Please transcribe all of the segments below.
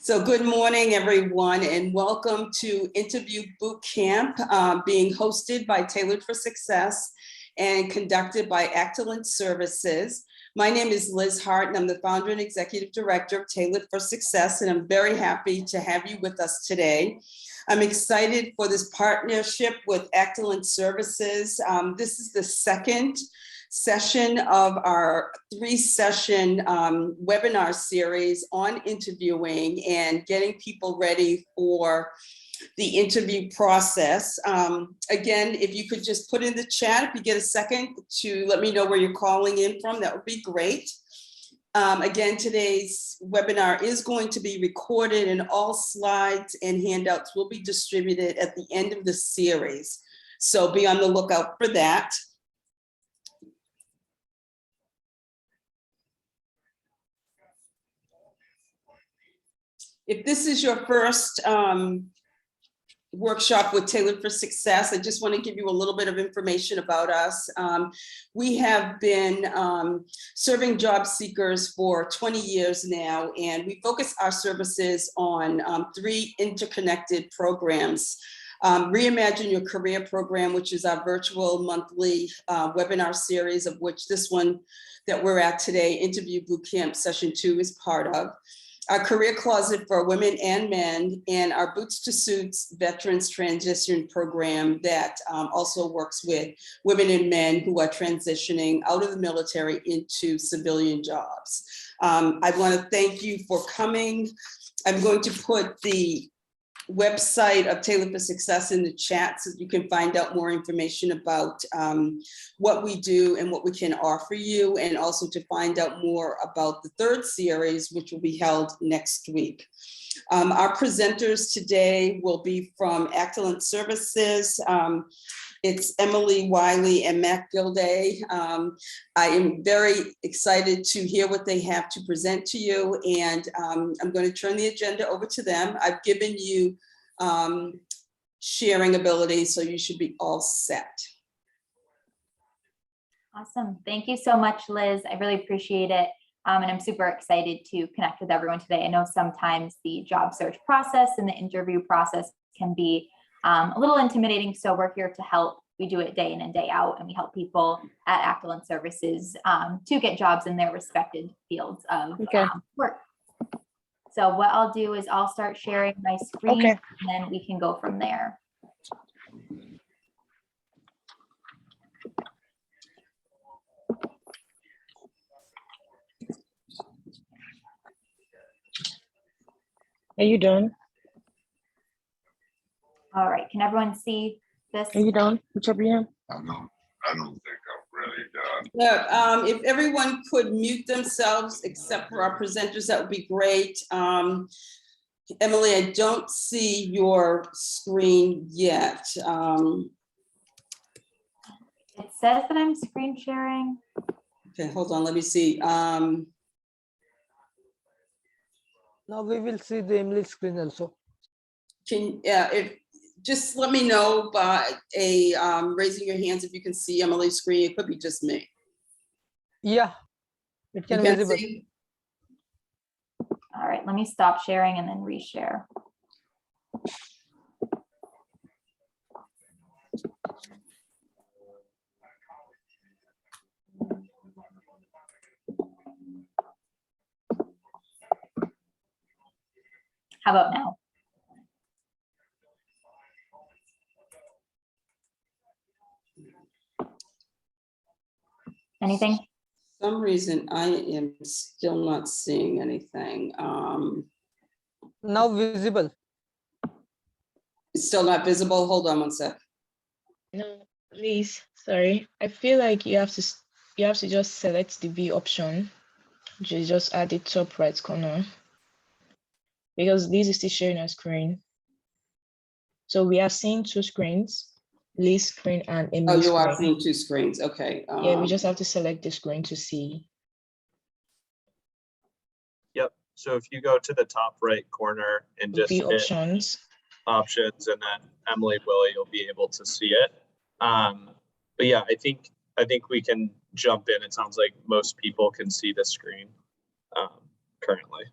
So good morning, everyone, and welcome to Interview Bootcamp, being hosted by Tailored for Success and conducted by Excellent Services. My name is Liz Hart, and I'm the founder and executive director of Tailored for Success, and I'm very happy to have you with us today. I'm excited for this partnership with Excellent Services. This is the second session of our three-session webinar series on interviewing and getting people ready for the interview process. Again, if you could just put in the chat, if you get a second, to let me know where you're calling in from, that would be great. Again, today's webinar is going to be recorded, and all slides and handouts will be distributed at the end of the series. So be on the lookout for that. If this is your first workshop with Tailored for Success, I just want to give you a little bit of information about us. We have been serving job seekers for 20 years now, and we focus our services on three interconnected programs. Reimagine Your Career program, which is our virtual monthly webinar series, of which this one that we're at today, Interview Bootcamp Session 2, is part of. Our Career Closet for women and men, and our Boots to Suits Veterans Transition program that also works with women and men who are transitioning out of the military into civilian jobs. I want to thank you for coming. I'm going to put the website of Tailored for Success in the chat so you can find out more information about what we do and what we can offer you, and also to find out more about the third series, which will be held next week. Our presenters today will be from Excellent Services. It's Emily, Willey, and mgolladay. I am very excited to hear what they have to present to you, and I'm going to turn the agenda over to them. I've given you sharing ability, so you should be all set. Awesome. Thank you so much, Liz. I really appreciate it. And I'm super excited to connect with everyone today. I know sometimes the job search process and the interview process can be a little intimidating, so we're here to help. We do it day in and day out, and we help people at Excellent Services to get jobs in their respected fields of work. So what I'll do is I'll start sharing my screen, and then we can go from there. Are you done? All right, can everyone see this? Are you done? Which up you? I don't think I'm really done. Yeah, if everyone could mute themselves except for our presenters, that would be great. Emily, I don't see your screen yet. It says that I'm screen sharing. Okay, hold on, let me see. Now we will see the Emily screen also. If just let me know by raising your hands if you can see Emily's screen. It could be just me. Yeah, it can You can visible. see? All right, let me stop sharing and then reshare. How about now? Anything? For some reason, I am still not seeing anything. Now visible. It's still not visible. Hold on one sec. No, Liz, sorry. I feel like you have to just select the view option, which is just at the top right corner, because Liz is still sharing a screen. So we are seeing two screens, Liz screen and Oh, Emily's you are screen. seeing two screens. Okay. Yeah, we just have to select the screen to see. Yep. So if you go to the top right corner and just View hit options. options, and then Emily, Willey, you'll be able to see it. But yeah, I think we can jump in. It sounds like most people can see the screen currently.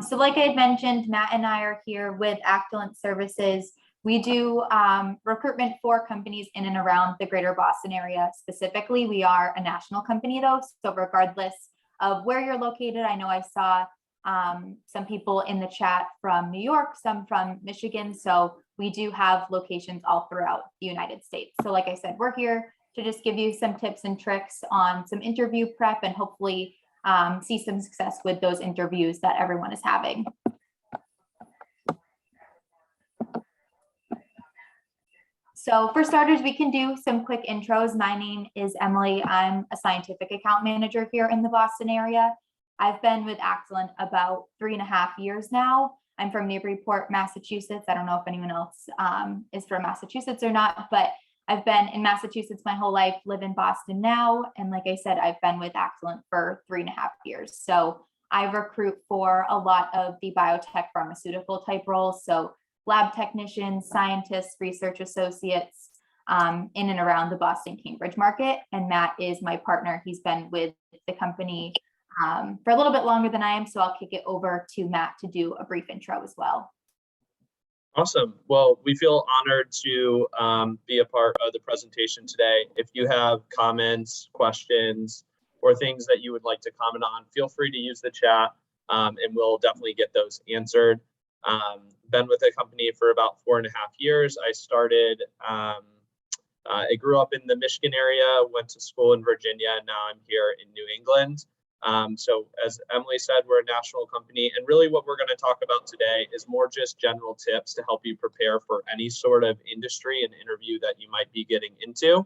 So like I had mentioned, Matt and I are here with Actilent Services. We do recruitment for companies in and around the greater Boston area. Specifically, we are a national company though. So regardless of where you're located, I know I saw some people in the chat from New York, some from Michigan. So we do have locations all throughout the United States. So like I said, we're here to just give you some tips and tricks on some interview prep and hopefully see some success with those interviews that everyone is having. So for starters, we can do some quick intros. My name is Emily. I'm a scientific account manager here in the Boston area. I've been with Actilent about 3.5 years now. I'm from Newburyport, Massachusetts. I don't know if anyone else is from Massachusetts or not, but I've been in Massachusetts my whole life, live in Boston now. And like I said, I've been with Actilent for 3.5 years. So I recruit for a lot of the biotech pharmaceutical type roles. So lab technicians, scientists, research associates in and around the Boston, Cambridge market. And Matt is my partner. He's been with the company for a little bit longer than I am. So I'll kick it over to Matt to do a brief intro as well. Awesome. Well, we feel honored to be a part of the presentation today. If you have comments, questions, or things that you would like to comment on, feel free to use the chat and we'll definitely get those answered. Been with the company for about 4.5 years. I grew up in the Michigan area, went to school in Virginia, and now I'm here in New England. So as Emily said, we're a national company, and really what we're going to talk about today is more just general tips to help you prepare for any sort of industry and interview that you might be getting into,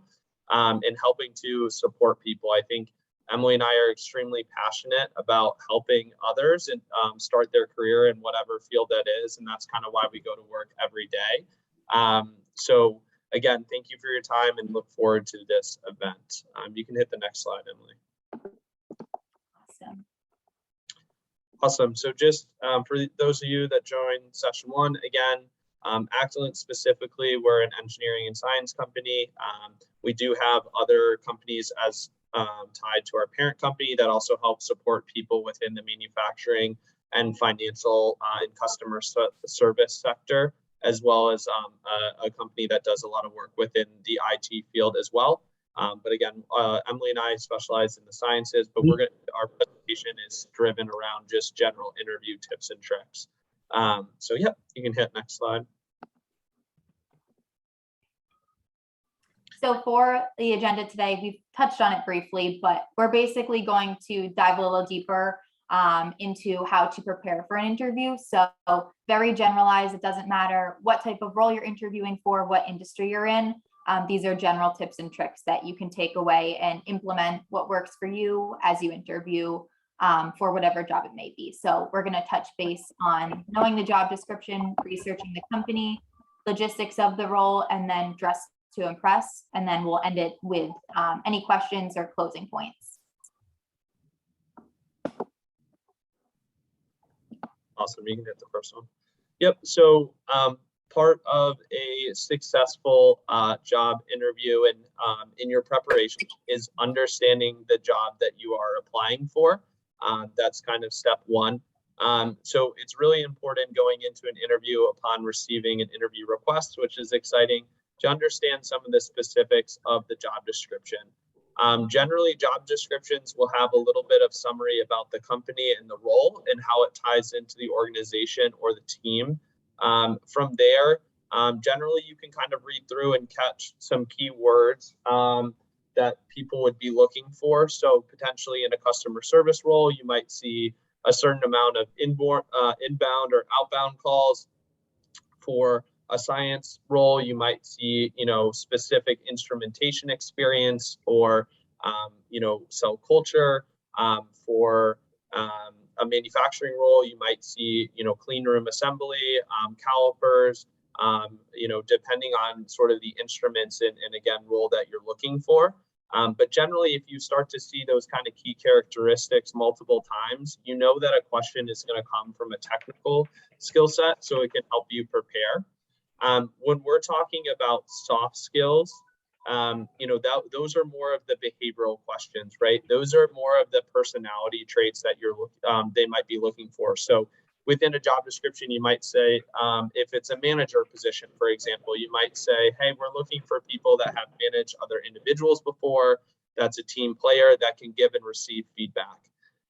and helping to support people. I think Emily and I are extremely passionate about helping others and start their career in whatever field that is, and that's kind of why we go to work every day. So again, thank you for your time and look forward to this event. You can hit the next slide, Emily. Awesome. So just for those of you that joined session 1, again, Actilent specifically, we're an engineering and science company. We do have other companies as tied to our parent company that also help support people within the manufacturing and financial and customer service sector, as well as a company that does a lot of work within the IT field as well. But again, Emily and I specialize in the sciences, but our presentation is driven around just general interview tips and tricks. So yeah, you can hit next slide. So for the agenda today, we've touched on it briefly, but we're basically going to dive a little deeper into how to prepare for an interview. So very generalized. It doesn't matter what type of role you're interviewing for, what industry you're in. These are general tips and tricks that you can take away and implement what works for you as you interview for whatever job it may be. So we're going to touch base on knowing the job description, researching the company, logistics of the role, and then dress to impress. And then we'll end it with any questions or closing points. Awesome. You can hit the first one. Yep. So part of a successful job interview and in your preparation is understanding the job that you are applying for. That's kind of step 1. So it's really important going into an interview upon receiving an interview request, which is exciting, to understand some of the specifics of the job description. Generally, job descriptions will have a little bit of summary about the company and the role and how it ties into the organization or the team. From there, generally you can kind of read through and catch some key words that people would be looking for. So potentially in a customer service role, you might see a certain amount of inbound or outbound calls. For a science role, you might see, specific instrumentation experience or, cell culture. For a manufacturing role, you might see, clean room assembly, calipers, depending on sort of the instruments and again, role that you're looking for. But generally, if you start to see those kind of key characteristics multiple times, you know that a question is going to come from a technical skill set, so it can help you prepare. When we're talking about soft skills, those are more of the behavioral questions, right? Those are more of the personality traits that they might be looking for. So within a job description, you might say, if it's a manager position, for example, you might say, hey, we're looking for people that have managed other individuals before, that's a team player that can give and receive feedback.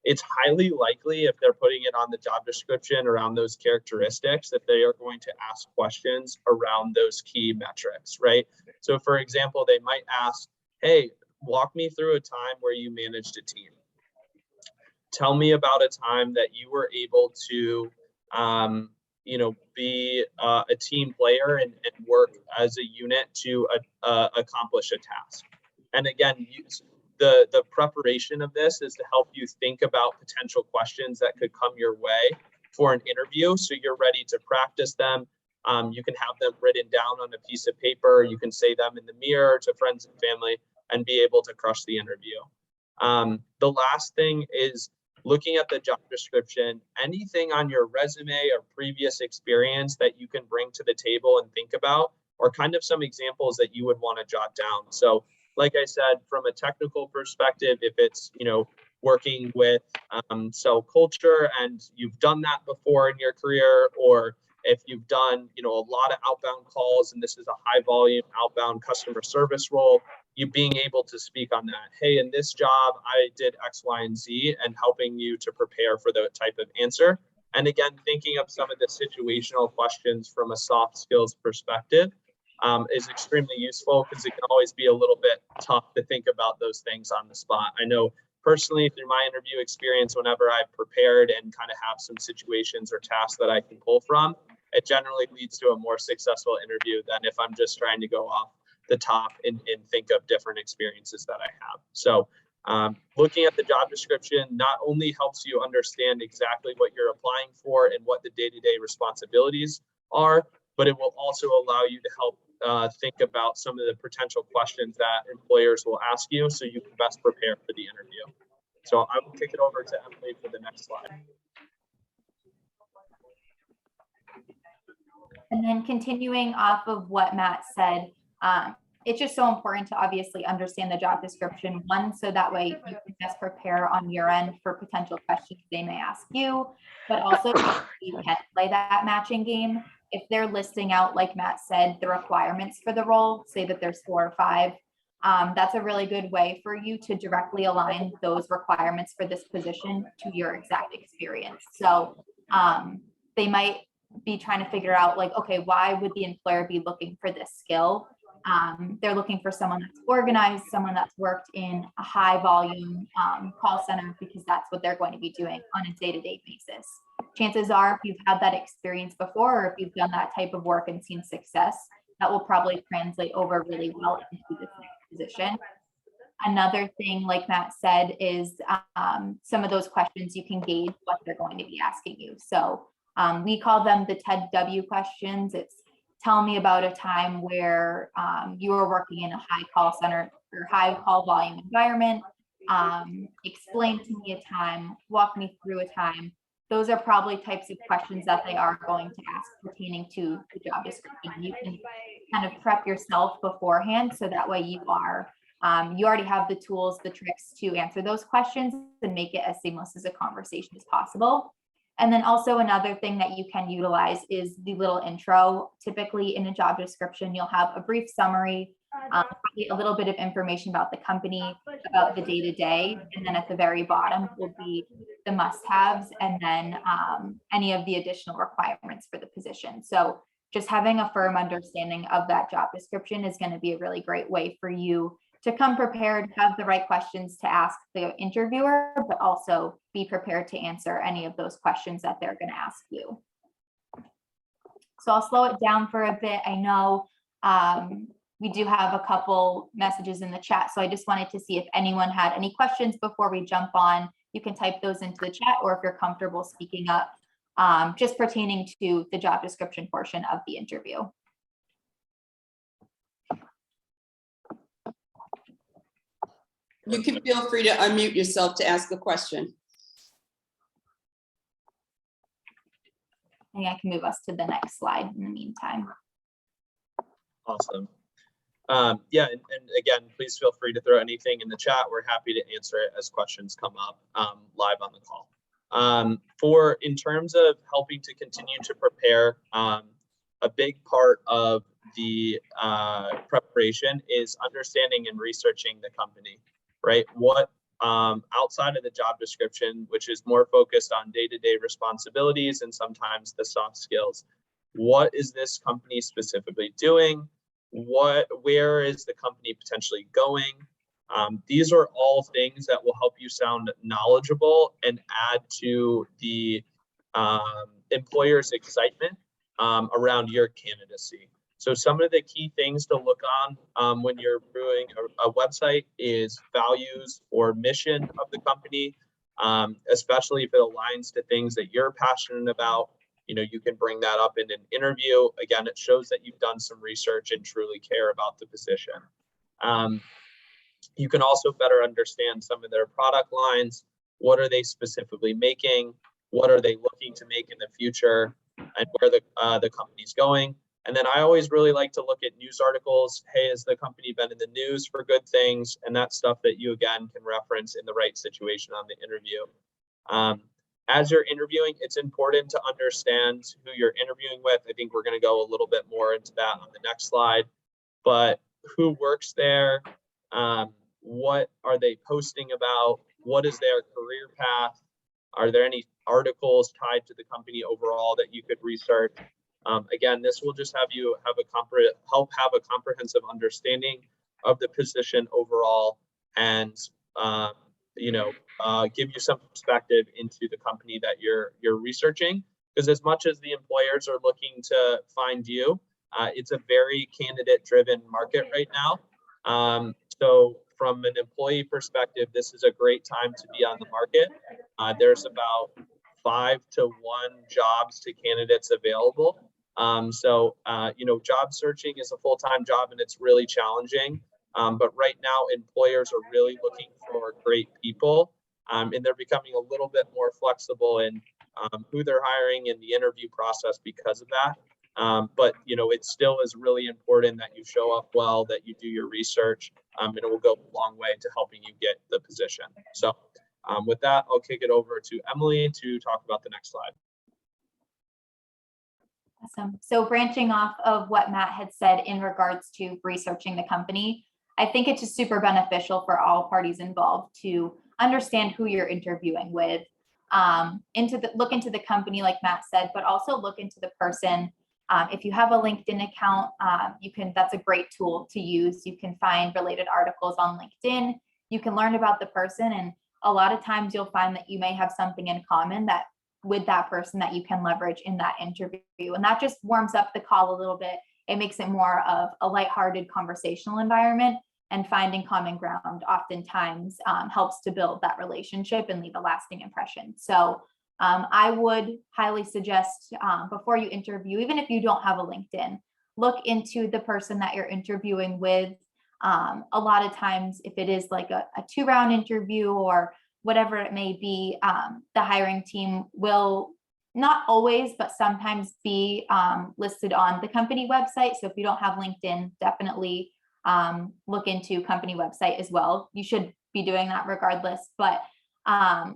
It's highly likely, if they're putting it on the job description around those characteristics, that they are going to ask questions around those key metrics, right? So for example, they might ask, hey, walk me through a time where you managed a team. Tell me about a time that you were able to, be a team player and work as a unit to accomplish a task. And again, the preparation of this is to help you think about potential questions that could come your way for an interview, so you're ready to practice them. You can have them written down on a piece of paper. You can say them in the mirror to friends and family and be able to crush the interview. The last thing is looking at the job description, anything on your resume or previous experience that you can bring to the table and think about, or kind of some examples that you would want to jot down. So like I said, from a technical perspective, if it's, working with cell culture and you've done that before in your career, or if you've done, a lot of outbound calls and this is a high volume outbound customer service role, you being able to speak on that. Hey, in this job, I did X, Y, and Z, and helping you to prepare for the type of answer. And again, thinking of some of the situational questions from a soft skills perspective is extremely useful, because it can always be a little bit tough to think about those things on the spot. I know personally through my interview experience, whenever I've prepared and kind of have some situations or tasks that I can pull from, it generally leads to a more successful interview than if I'm just trying to go off the top and think of different experiences that I have. So looking at the job description not only helps you understand exactly what you're applying for and what the day-to-day responsibilities are, but it will also allow you to help think about some of the potential questions that employers will ask you, so you can best prepare for the interview. So I will kick it over to Emily for the next slide. And then continuing off of what Matt said, it's just so important to obviously understand the job description, one, so that way you can best prepare on your end for potential questions they may ask you, but also you can play that matching game. If they're listing out, like Matt said, the requirements for the role, say that there's 4 or 5, that's a really good way for you to directly align those requirements for this position to your exact experience. So they might be trying to figure out, like, okay, why would the employer be looking for this skill? They're looking for someone that's organized, someone that's worked in a high volume call center, because that's what they're going to be doing on a day-to-day basis. Chances are, if you've had that experience before, or if you've done that type of work and seen success, that will probably translate over really well into this next position. Another thing, like Matt said, is some of those questions you can gauge what they're going to be asking you. So we call them the TED W questions. It's tell me about a time where you were working in a high call center or high call volume environment. Explain to me a time, walk me through a time. Those are probably types of questions that they are going to ask pertaining to the job description. You can kind of prep yourself beforehand, so that way you are, you already have the tools, the tricks to answer those questions and make it as seamless as a conversation as possible. And then also another thing that you can utilize is the little intro. Typically in a job description, you'll have a brief summary, probably a little bit of information about the company, about the day-to-day, and then at the very bottom will be the must-haves, and then any of the additional requirements for the position. So just having a firm understanding of that job description is going to be a really great way for you to come prepared, have the right questions to ask the interviewer, but also be prepared to answer any of those questions that they're going to ask you. So I'll slow it down for a bit. I know we do have a couple messages in the chat, so I just wanted to see if anyone had any questions before we jump on. You can type those into the chat, or if you're comfortable speaking up, just pertaining to the job description portion of the interview. You can feel free to unmute yourself to ask a question. I think I can move us to the next slide in the meantime. Awesome. Yeah, and again, please feel free to throw anything in the chat. We're happy to answer it as questions come up live on the call. For in terms of helping to continue to prepare, a big part of the preparation is understanding and researching the company, right? What outside of the job description, which is more focused on day-to-day responsibilities and sometimes the soft skills. What is this company specifically doing? Where is the company potentially going? These are all things that will help you sound knowledgeable and add to the employer's excitement around your candidacy. So some of the key things to look on when you're doing a website is values or mission of the company, especially if it aligns to things that you're passionate about. You can bring that up in an interview. Again, it shows that you've done some research and truly care about the position. You can also better understand some of their product lines. What are they specifically making? What are they looking to make in the future? And where the company's going. And then I always really like to look at news articles. Hey, has the company been in the news for good things? And that's stuff that you, again, can reference in the right situation on the interview. As you're interviewing, it's important to understand who you're interviewing with. I think we're going to go a little bit more into that on the next slide. But who works there? What are they posting about? What is their career path? Are there any articles tied to the company overall that you could research? Again, this will just help have a comprehensive understanding of the position overall, and give you some perspective into the company that you're researching. Because as much as the employers are looking to find you, it's a very candidate-driven market right now. So from an employee perspective, this is a great time to be on the market. There's about 5 to 1 jobs to candidates available. Job searching is a full-time job and it's really challenging. But right now, employers are really looking for great people, and they're becoming a little bit more flexible in who they're hiring in the interview process because of that. But it still is really important that you show up well, that you do your research, and it will go a long way to helping you get the position. So with that, I'll kick it over to Emily to talk about the next slide. Awesome. So branching off of what Matt had said in regards to researching the company, I think it's just super beneficial for all parties involved to understand who you're interviewing with, look into the company, like Matt said, but also look into the person. If you have a LinkedIn account, that's a great tool to use. You can find related articles on LinkedIn. You can learn about the person, and a lot of times you'll find that you may have something in common with that person that you can leverage in that interview. And that just warms up the call a little bit. It makes it more of a lighthearted conversational environment, and finding common ground oftentimes helps to build that relationship and leave a lasting impression. So I would highly suggest before you interview, even if you don't have a LinkedIn, look into the person that you're interviewing with. A lot of times, if it is like a 2-round interview or whatever it may be, the hiring team will not always, but sometimes be listed on the company website. So if you don't have LinkedIn, definitely look into company website as well. You should be doing that regardless, but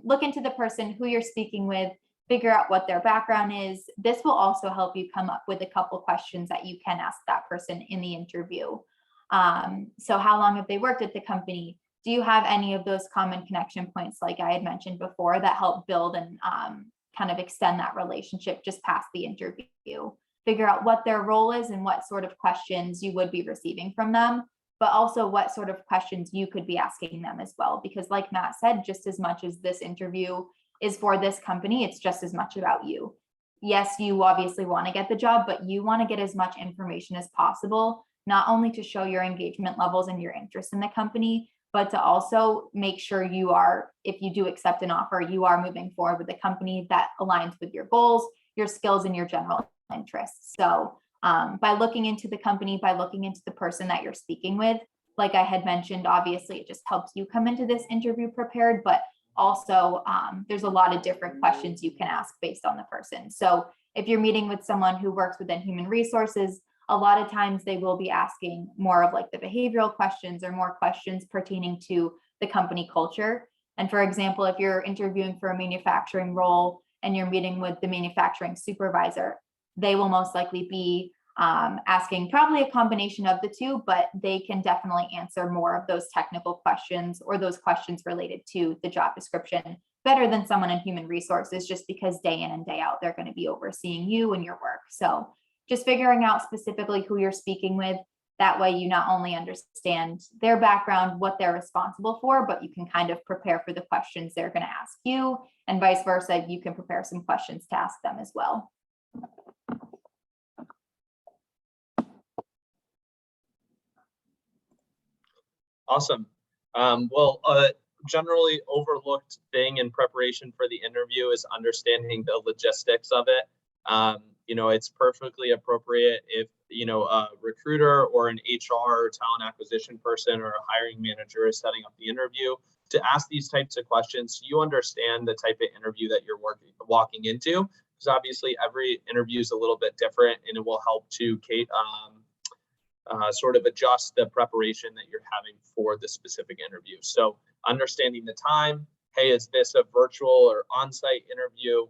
look into the person who you're speaking with, figure out what their background is. This will also help you come up with a couple questions that you can ask that person in the interview. So how long have they worked at the company? Do you have any of those common connection points, like I had mentioned before, that help build and kind of extend that relationship just past the interview? Figure out what their role is and what sort of questions you would be receiving from them, but also what sort of questions you could be asking them as well. Because like Matt said, just as much as this interview is for this company, it's just as much about you. Yes, you obviously want to get the job, but you want to get as much information as possible, not only to show your engagement levels and your interest in the company, but to also make sure you are, if you do accept an offer, you are moving forward with a company that aligns with your goals, your skills, and your general interests. So by looking into the company, by looking into the person that you're speaking with, like I had mentioned, obviously it just helps you come into this interview prepared, but also there's a lot of different questions you can ask based on the person. So if you're meeting with someone who works within human resources, a lot of times they will be asking more of like the behavioral questions or more questions pertaining to the company culture. And for example, if you're interviewing for a manufacturing role and you're meeting with the manufacturing supervisor, they will most likely be asking probably a combination of the two, but they can definitely answer more of those technical questions or those questions related to the job description better than someone in human resources, just because day in and day out, they're going to be overseeing you and your work. So just figuring out specifically who you're speaking with. That way you not only understand their background, what they're responsible for, but you can kind of prepare for the questions they're going to ask you, and vice versa. You can prepare some questions to ask them as well. Awesome. Generally overlooked thing in preparation for the interview is understanding the logistics of it. It's perfectly appropriate if, a recruiter or an HR or talent acquisition person or a hiring manager is setting up the interview to ask these types of questions so you understand the type of interview that you're walking into. Because obviously every interview is a little bit different, and it will help to sort of adjust the preparation that you're having for the specific interview. So understanding the time, hey, is this a virtual or on-site interview?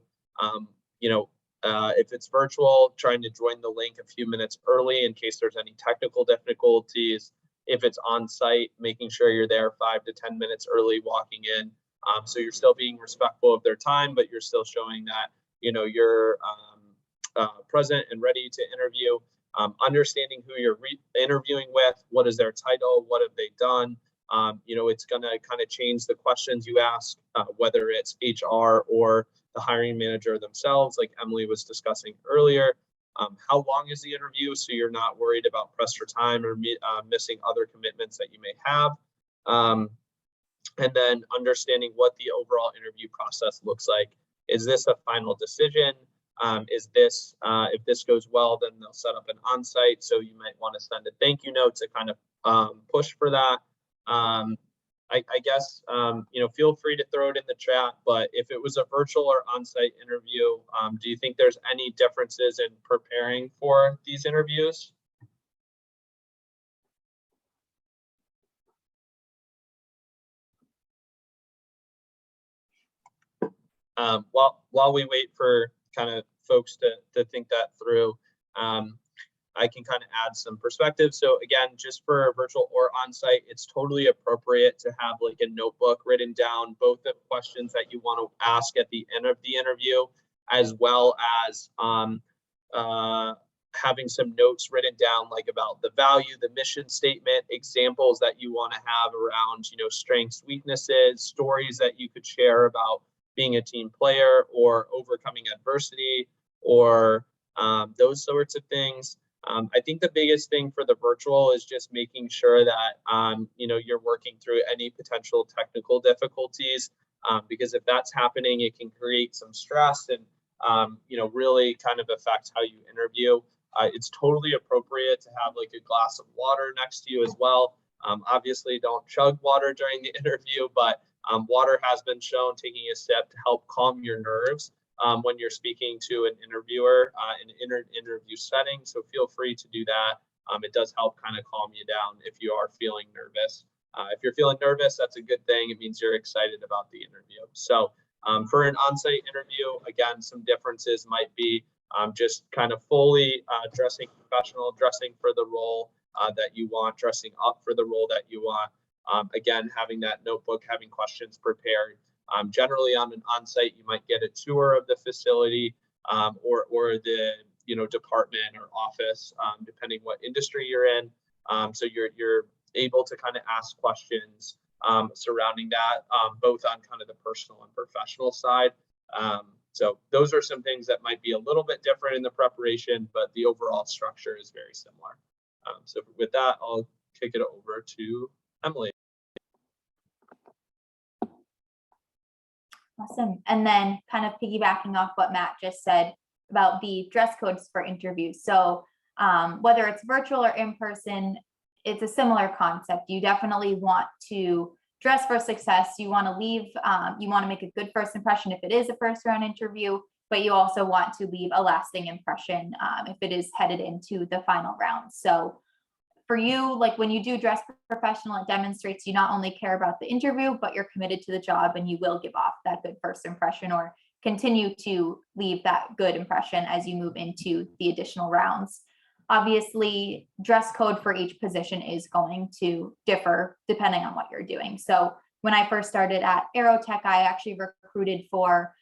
If it's virtual, trying to join the link a few minutes early in case there's any technical difficulties. If it's on-site, making sure you're there 5 to 10 minutes early walking in. So you're still being respectful of their time, but you're still showing that, you're present and ready to interview. Understanding who you're interviewing with, what is their title, what have they done. It's going to kind of change the questions you ask, whether it's HR or the hiring manager themselves, like Emily was discussing earlier. How long is the interview, so you're not worried about press for time or missing other commitments that you may have. And then understanding what the overall interview process looks like. Is this a final decision? Is this, if this goes well, then they'll set up an on-site. So you might want to send a thank you note to kind of push for that. I guess, feel free to throw it in the chat, but if it was a virtual or on-site interview, do you think there's any differences in preparing for these interviews? While we wait for kind of folks to think that through, I can kind of add some perspective. So again, just for virtual or on-site, it's totally appropriate to have like a notebook written down, both the questions that you want to ask at the end of the interview, as well as having some notes written down, like about the value, the mission statement, examples that you want to have around, strengths, weaknesses, stories that you could share about being a team player or overcoming adversity, or those sorts of things. I think the biggest thing for the virtual is just making sure that, you're working through any potential technical difficulties, because if that's happening, it can create some stress and, really kind of affect how you interview. It's totally appropriate to have like a glass of water next to you as well. Obviously, don't chug water during the interview, but water has been shown taking a sip to help calm your nerves when you're speaking to an interviewer in an interview setting. So feel free to do that. It does help kind of calm you down if you are feeling nervous. If you're feeling nervous, that's a good thing. It means you're excited about the interview. So for an on-site interview, again, some differences might be just kind of fully dressing professional, dressing for the role that you want, dressing up for the role that you want. Again, having that notebook, having questions prepared. Generally on an on-site, you might get a tour of the facility or the department or office, depending what industry you're in. So you're able to kind of ask questions surrounding that, both on kind of the personal and professional side. So those are some things that might be a little bit different in the preparation, but the overall structure is very similar. So with that, I'll kick it over to Emily. Awesome. And then kind of piggybacking off what Matt just said about the dress codes for interviews. So whether it's virtual or in person, it's a similar concept. You definitely want to dress for success. You want to leave, you want to make a good first impression if it is a first round interview, but you also want to leave a lasting impression if it is headed into the final round. So for you, like when you do dress professional, it demonstrates you not only care about the interview, but you're committed to the job and you will give off that good first impression or continue to leave that good impression as you move into the additional rounds. Obviously, dress code for each position is going to differ depending on what you're doing. So when I first started at Aerotech, I actually recruited for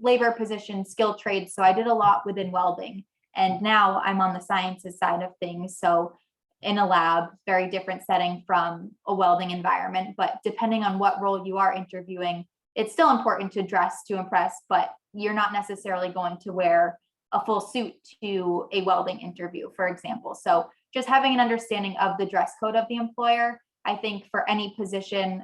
labor positions, skilled trades. So I did a lot within welding. And now I'm on the sciences side of things. So in a lab, very different setting from a welding environment. But depending on what role you are interviewing, it's still important to dress to impress, but you're not necessarily going to wear a full suit to a welding interview, for example. So just having an understanding of the dress code of the employer, I think for any position,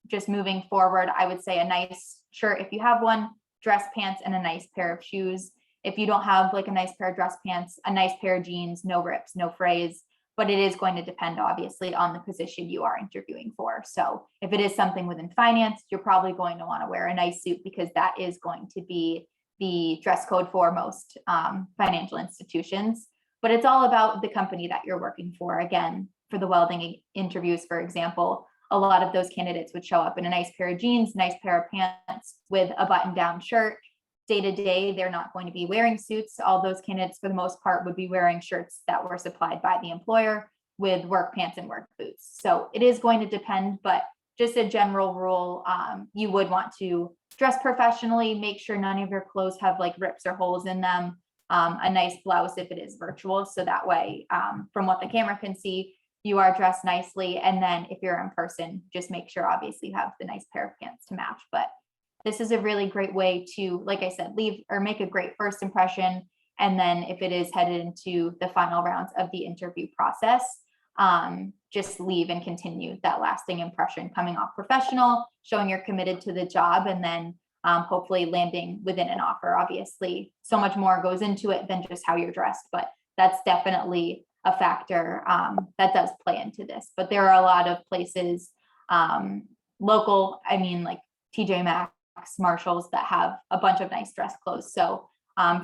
just moving forward, I would say a nice shirt if you have one, dress pants, and a nice pair of shoes. If you don't have like a nice pair of dress pants, a nice pair of jeans, no rips, no frays, but it is going to depend obviously on the position you are interviewing for. So if it is something within finance, you're probably going to want to wear a nice suit because that is going to be the dress code for most financial institutions. But it's all about the company that you're working for. Again, for the welding interviews, for example, a lot of those candidates would show up in a nice pair of jeans, nice pair of pants with a button-down shirt. Day to day, they're not going to be wearing suits. All those candidates, for the most part, would be wearing shirts that were supplied by the employer with work pants and work boots. So it is going to depend, but just a general rule, you would want to dress professionally, make sure none of your clothes have like rips or holes in them, a nice blouse if it is virtual. So that way, from what the camera can see, you are dressed nicely. And then if you're in person, just make sure obviously you have the nice pair of pants to match. But this is a really great way to, like I said, leave or make a great first impression. And then if it is headed into the final rounds of the interview process, just leave and continue that lasting impression, coming off professional, showing you're committed to the job, and then hopefully landing within an offer. Obviously, so much more goes into it than just how you're dressed, but that's definitely a factor that does play into this. But there are a lot of places, local, I mean, like TJ Maxx, Marshalls, that have a bunch of nice dress clothes. So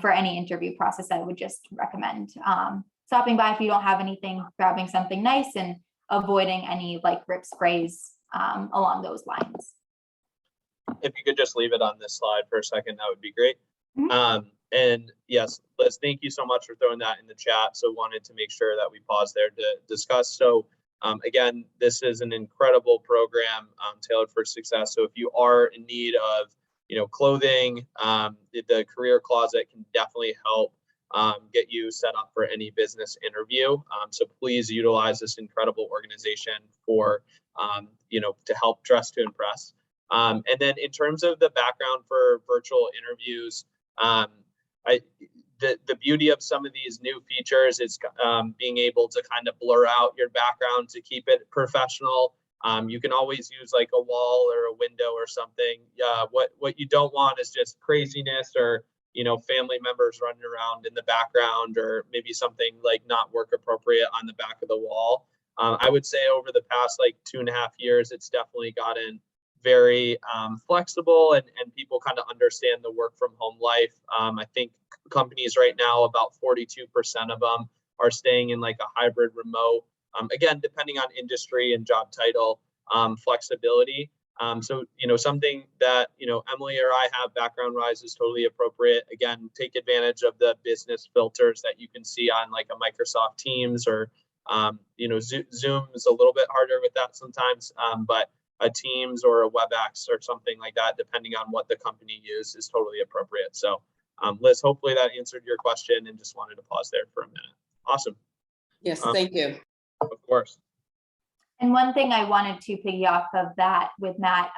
for any interview process, I would just recommend stopping by if you don't have anything, grabbing something nice and avoiding any like rip sprays along those lines. If you could just leave it on this slide for a second, that would be great. Mhm. And yes, Liz, thank you so much for throwing that in the chat. So wanted to make sure that we pause there to discuss. So again, this is an incredible program tailored for success. So if you are in need of, clothing, the career closet can definitely help get you set up for any business interview. So please utilize this incredible organization for, to help dress to impress. And then in terms of the background for virtual interviews, the beauty of some of these new features is being able to kind of blur out your background to keep it professional. You can always use like a wall or a window or something. What you don't want is just craziness or, family members running around in the background, or maybe something like not work appropriate on the back of the wall. I would say over the past like 2.5 years, it's definitely gotten very flexible, and people kind of understand the work from home life. I think companies right now, about 42% of them are staying in like a hybrid remote. Again, depending on industry and job title, flexibility. So, something that, Emily or I have background-wise is totally appropriate. Again, take advantage of the business filters that you can see on like a Microsoft Teams, or, Zoom is a little bit harder with that sometimes, but a Teams or a WebEx or something like that, depending on what the company uses, is totally appropriate. So, Liz, hopefully that answered your question, and just wanted to pause there for a minute. Awesome. Yes, thank you. Of course. And one thing I wanted to piggy off of that with Matt,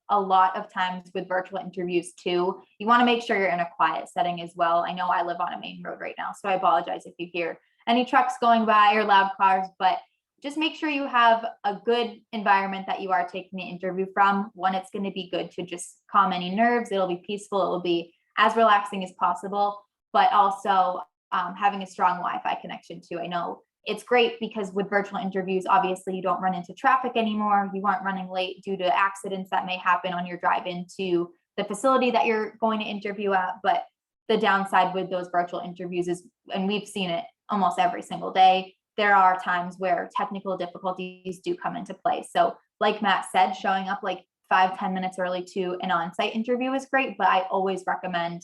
a lot of times with virtual interviews too, you want to make sure you're in a quiet setting as well. I know I live on a main road right now, so I apologize if you hear any trucks going by or loud cars, but just make sure you have a good environment that you are taking the interview from. One, it's going to be good to just calm any nerves. It'll be peaceful. It'll be as relaxing as possible, but also having a strong Wi-Fi connection too. I know it's great because with virtual interviews, obviously you don't run into traffic anymore. You aren't running late due to accidents that may happen on your drive into the facility that you're going to interview at. But the downside with those virtual interviews is, and we've seen it almost every single day, there are times where technical difficulties do come into play. So like Matt said, showing up like 5-10 minutes early to an on-site interview is great, but I always recommend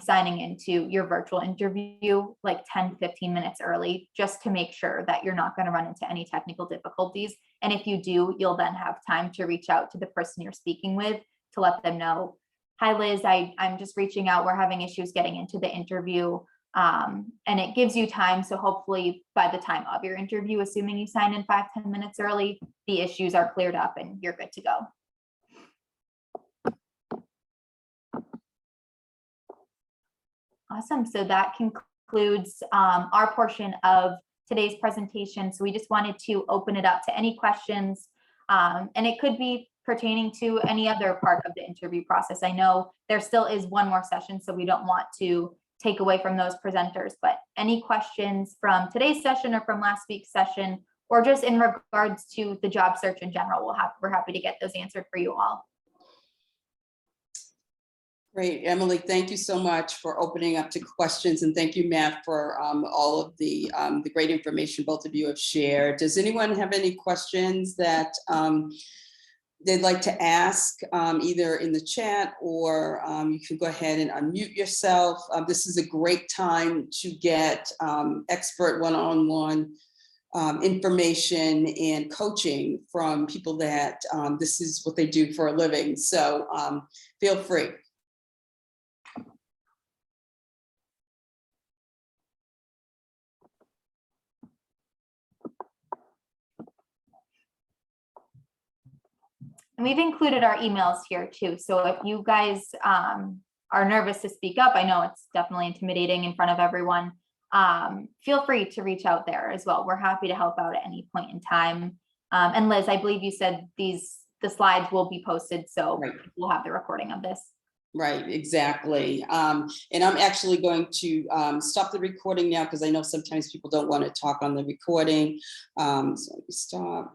signing into your virtual interview like 10-15 minutes early, just to make sure that you're not going to run into any technical difficulties. And if you do, you'll then have time to reach out to the person you're speaking with to let them know, hi Liz, I'm just reaching out, we're having issues getting into the interview. And it gives you time. So hopefully by the time of your interview, assuming you sign in 5-10 minutes early, the issues are cleared up and you're good to go. Awesome. So that concludes our portion of today's presentation. So we just wanted to open it up to any questions, and it could be pertaining to any other part of the interview process. I know there still is one more session, so we don't want to take away from those presenters, but any questions from today's session or from last week's session, or just in regards to the job search in general, we're happy to get those answered for you all. Great, Emily, thank you so much for opening up to questions, and thank you, Matt, for all of the great information both of you have shared. Does anyone have any questions that they'd like to ask, either in the chat, or you can go ahead and unmute yourself? This is a great time to get expert one-on-one information and coaching from people that this is what they do for a living. So feel free. And we've included our emails here too. So if you guys are nervous to speak up, I know it's definitely intimidating in front of everyone. Feel free to reach out there as well. We're happy to help out at any point in time. And Liz, I believe you said the slides will be posted, so Right. We'll have the recording of this. Right, exactly. And I'm actually going to stop the recording now because I know sometimes people don't want to talk on the recording. So let me stop.